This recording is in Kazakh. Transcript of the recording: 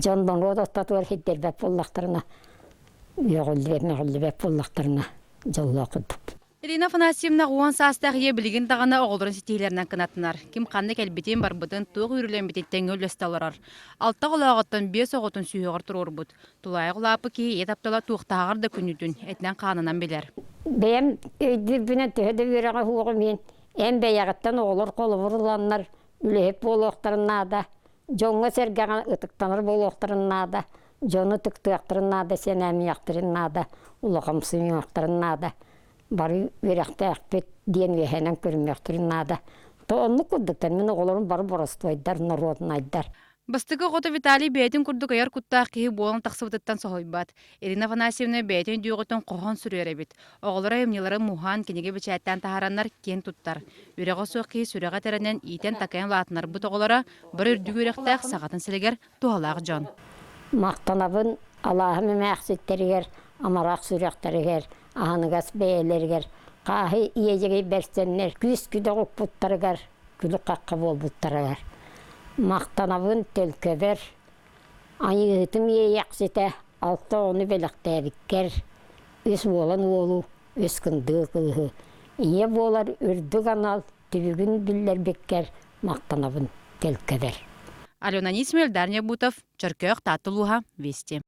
Jondan roda tatlar hitler bep bollaqtırına. Yoğullu bep bollaqtırına. Jolla okuduk. Ирина Афанасьевна уан састақ ие білген тағана оғылдырын сетейлерінен кынатынар. Ким қанды кәлбетен бар бұдын туғы үрілен бететтен өлісталырар. Алта құлағыттан 5 оғытын сүйеғыр тұрыр бұд. Тулай құлапы кей етаптала туқтағыр да күнітін әтінен қанынан білер. Бәйім өйді бүні түйді үйреңі хуғы мен. Әм бәйіғіттен оғылыр қолы бұрыланlar. Үлеп болуқтарынада. Жоңға сәргіған ұтықтаныр болуқтарынада. Жоны түктіяқтырынада, сен әмі яқтырынада. Улығымсын яқтырынада. Бары верәхтә әқпет ден вехенен көрмәқтірінада. Тоонны күрдіктен мен оғылырын бары борыстойдар, народын айдар. Бастығы ғоты Виталий бәйтін күрдік айар күттақ кейі болын тақсыбыттан соғойбат. Ирина Афанасьевна бәйтін дүйғытын қоған сүрер әбет. Оғылыра емнелері мухан кенеге бічәттен тахараннар кен туттар. Үріға соқ кейі сүріға тәрінен итен тақайын латынар бұт оғылыра бір үрдік үріқтәқ сағатын сілігер туғалақ жон. Мақтанабын Аллахым мәқсеттерігер, амарақ сүріқтерігер, ағанығас бәйелергер, қағы иежеге берсеннер, күз күді құппұттарығар, күлі қаққа бол бұттарығар. Мақтанабын төлкөбер, айығытым еяқсеті, алты оны беліқтәбіккер, өс болан олу, өс күнді қығы. Ие болар үрді қанал, түбігін бүллер беккер, мақтанабын төлкөбер. Алена Нисмель, Дарья Бутов, Черкех, Татулуха, Вести.